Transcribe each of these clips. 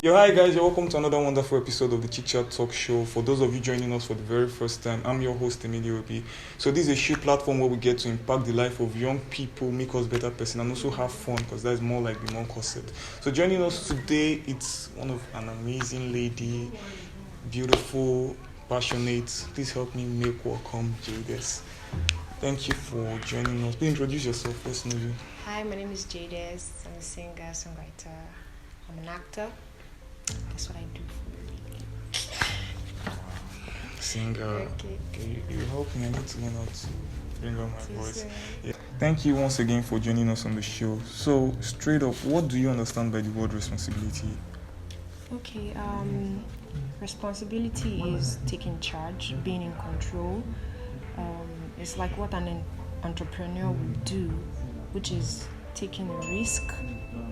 Yo, hi guys, you're welcome to another wonderful episode of the Thechitchattalkshow. For those of you joining us for the very first time, I'm your host, Emelie. So this is a show platform where we get to impact the life of young people, make us better person, and also have fun, because that's more like the non-concept. So joining us today, it's one of an amazing lady, beautiful, passionate. Please help me make welcome Jades. Thank you for joining us. Please introduce yourself personally. Hi, my name is Jades. I'm a singer, songwriter. I'm an actor. That's what I do for a living. Singer. Okay, you help me. I need to learn how to bring out my voice. Yeah. Thank you once again for joining us on the show. So, straight up, what do you understand by the word responsibility? Okay, responsibility is taking charge, being in control. It's like what an entrepreneur would do, which is taking a risk,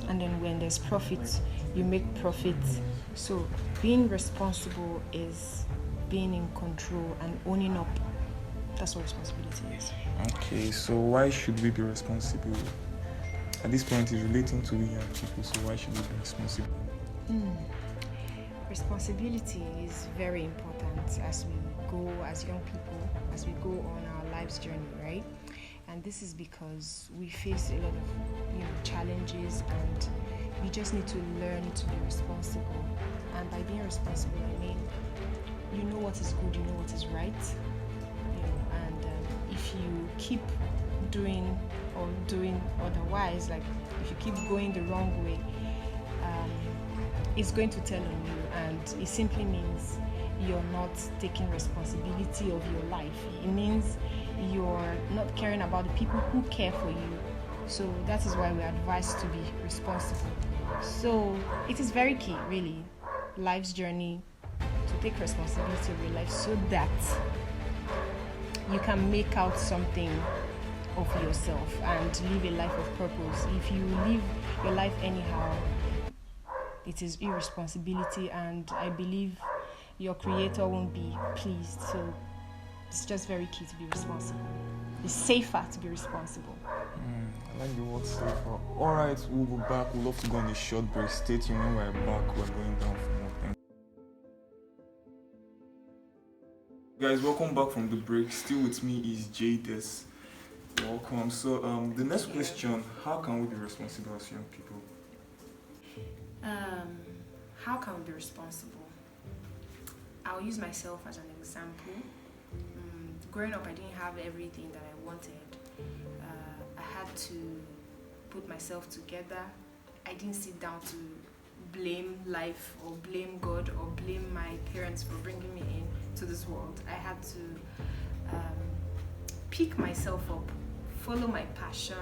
and then when there's profit, you make profit. So being responsible is being in control and owning up. That's what responsibility is. Okay, so why should we be responsible? At this point, it's relating to we young people, so why should we be responsible? Responsibility is very important as we go, as young people, as we go on our life's journey, right? And this is because we face a lot of challenges, and you just need to learn to be responsible. And by being responsible, I mean you know what is good, you know what is right, and if you keep doing otherwise, like if you keep going the wrong way, it's going to tell on you, and it simply means you're not taking responsibility of your life. It means you're not caring about the people who care for you. So that is why we're advised to be responsible. So it is very key, really, life's journey, to take responsibility of your life so that you can make out something of yourself and live a life of purpose. If you live your life anyhow, it is irresponsibility, and I believe your creator won't be pleased. So it's just very key to be responsible. It's safer to be responsible. I like the word safer. Alright, we'll go back. We'll love to go on a short break. Stay tuned. When we're back, we're going down for more things. Guys, welcome back from the break. Still with me is Jades. Welcome. So the next question, how can we be responsible as young people? How can we be responsible? I'll use myself as an example. Growing up, I didn't have everything that I wanted. I had to put myself together. I didn't sit down to blame life or blame God or blame my parents for bringing me into this world. I had to pick myself up, follow my passion,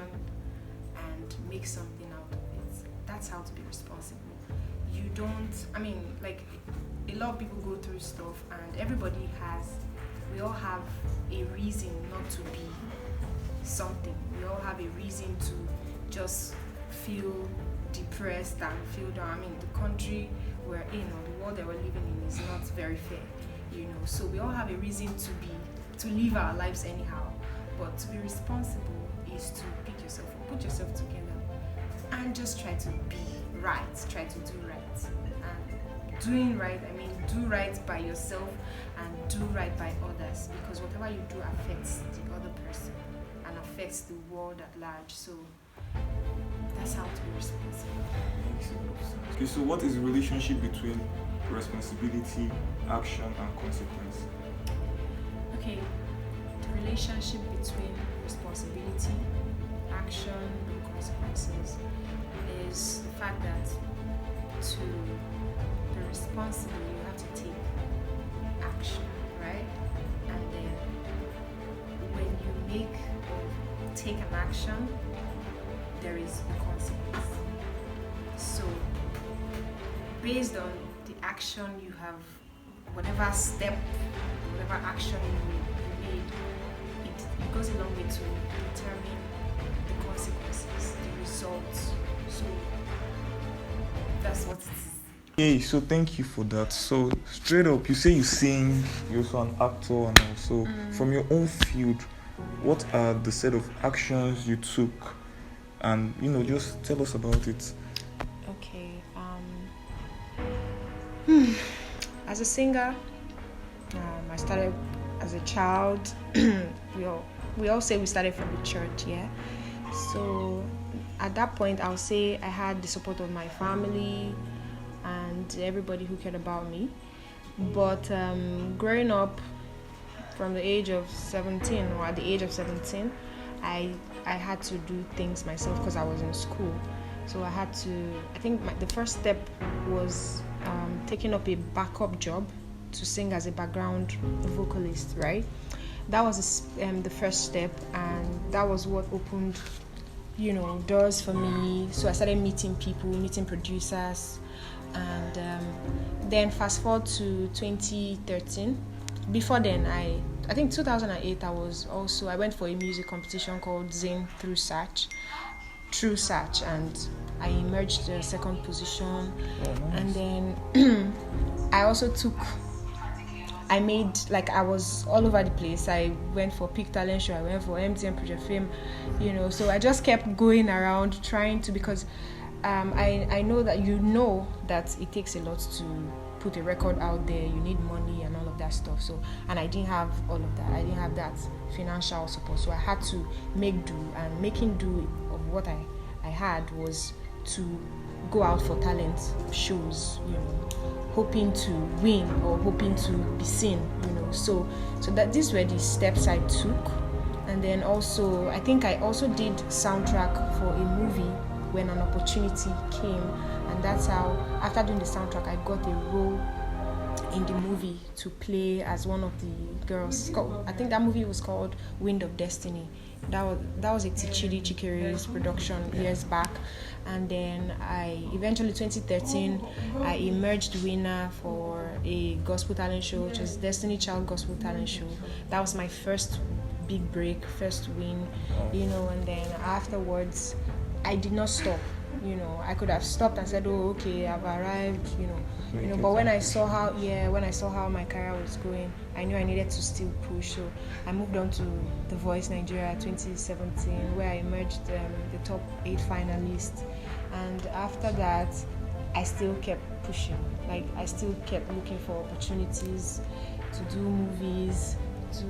and make something out of it. That's how to be responsible. You don't, a lot of people go through stuff, and we all have a reason not to be something. We all have a reason to just feel depressed and feel down. The country we're in, or the world that we're living in, is not very fair, So we all have a reason to live our lives anyhow. But to be responsible is to pick yourself up, put yourself together, and just try to be right, try to do right. And doing right, do right by yourself and do right by others, because whatever you do affects the other person and affects the world at large. So that's how to be responsible. Okay, so what is the relationship between responsibility, action, and consequence? Okay, the relationship between responsibility, action, and consequences is the fact that to be responsible, you have to take action, right? And then when you take an action, there is a consequence. So based on the action you have, whatever step, whatever action you made, it goes a long way to determine the consequences, the results. So that's what it is. Okay, so thank you for that. So straight up, you say you sing, you're also an actor, and also from your own field, what are the set of actions you took, and just tell us about it. Okay, As a singer, I started as a child. we all say we started from the church, yeah. So at that point, I'll say I had the support of my family and everybody who cared about me. But growing up from the age of 17, or at the age of 17, I had to do things myself because I was in school. So I had to, I think the first step was taking up a backup job to sing as a background vocalist, right? That was the first step, and that was what opened, doors for me. So I started meeting people, meeting producers, and then fast forward to 2013. Before then, I think 2008, I went for a music competition called Zane Through Search, and I emerged the second position. Oh, nice. And then I was all over the place. I went for Peak Talent Show, I went for MTN Project Fame, so I just kept going around trying to, because I know that that it takes a lot to put a record out there. You need money and all of that stuff. So, and I didn't have all of that. I didn't have that financial support. So I had to make do, and making do of what I had was to go out for talent shows, hoping to win or hoping to be seen, So that these were the steps I took. And then also, I think I also did soundtrack for a movie when an opportunity came, and that's how, after doing the soundtrack, I got a role in the movie to play as one of the girls. I think that movie was called Wind of Destiny. That was a Thechitchattalkshow production years back. And then eventually 2013, I emerged winner for a gospel talent show, which was Destiny Child Gospel Talent Show. That was my first big break, first win, and then afterwards, I did not stop. I could have stopped and said, "Oh, okay, I've arrived," But when I saw how my career was going, I knew I needed to still push. So I moved on to The Voice Nigeria 2017, where I emerged the top 8 finalists. And after that, I still kept pushing. Like, I still kept looking for opportunities to do movies, to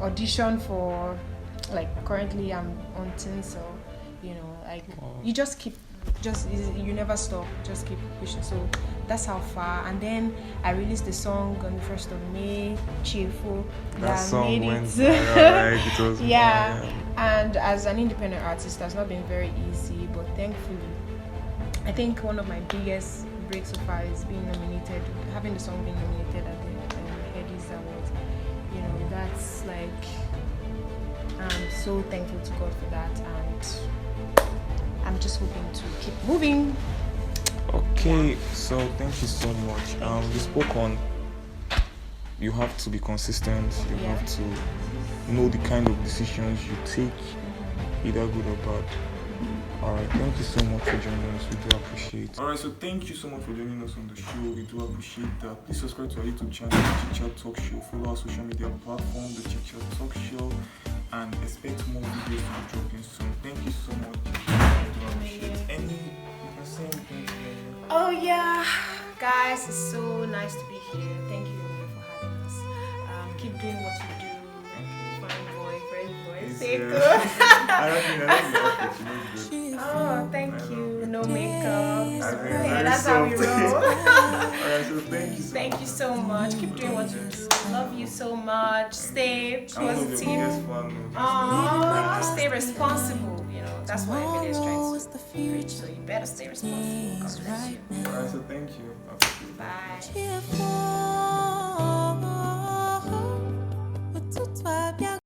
audition for. Like, currently I'm on Tinsel. You just keep, you never stop, just keep pushing. So that's how far. And then I released the song on the 1st of May, Cheerful. That song went viral, right? It was And as an independent artist, that's not been very easy, but thankfully, I think one of my biggest breaks so far is having the song being nominated at the Headies Awards. That's like, I'm so thankful to God for that, and I'm just hoping to keep moving. Okay, so thank you so much. You spoke on, you have to be consistent, you have to know the kind of decisions you take, either good or bad. Alright, thank you so much for joining us. We do appreciate it. Alright, so thank you so much for joining us on the show. We do appreciate that. Please subscribe to our YouTube channel, The Thechitchattalkshow. Follow our social media platform, The Thechitchattalkshow, and expect more videos to be dropping soon. Thank you so much. You can say anything. Oh yeah, guys, it's so nice to be here. Thank you for having us. Keep doing what you do. Fine boy, great boy. Say good. Oh, thank you. No makeup. Yeah, that's how we roll. Alright, so Thank you so much. Keep doing what you do. Love you so much. Stay positive. Stay responsible. That's what emelie is trying to preach. So you better stay responsible. God bless you. Alright, so thank you. Bye.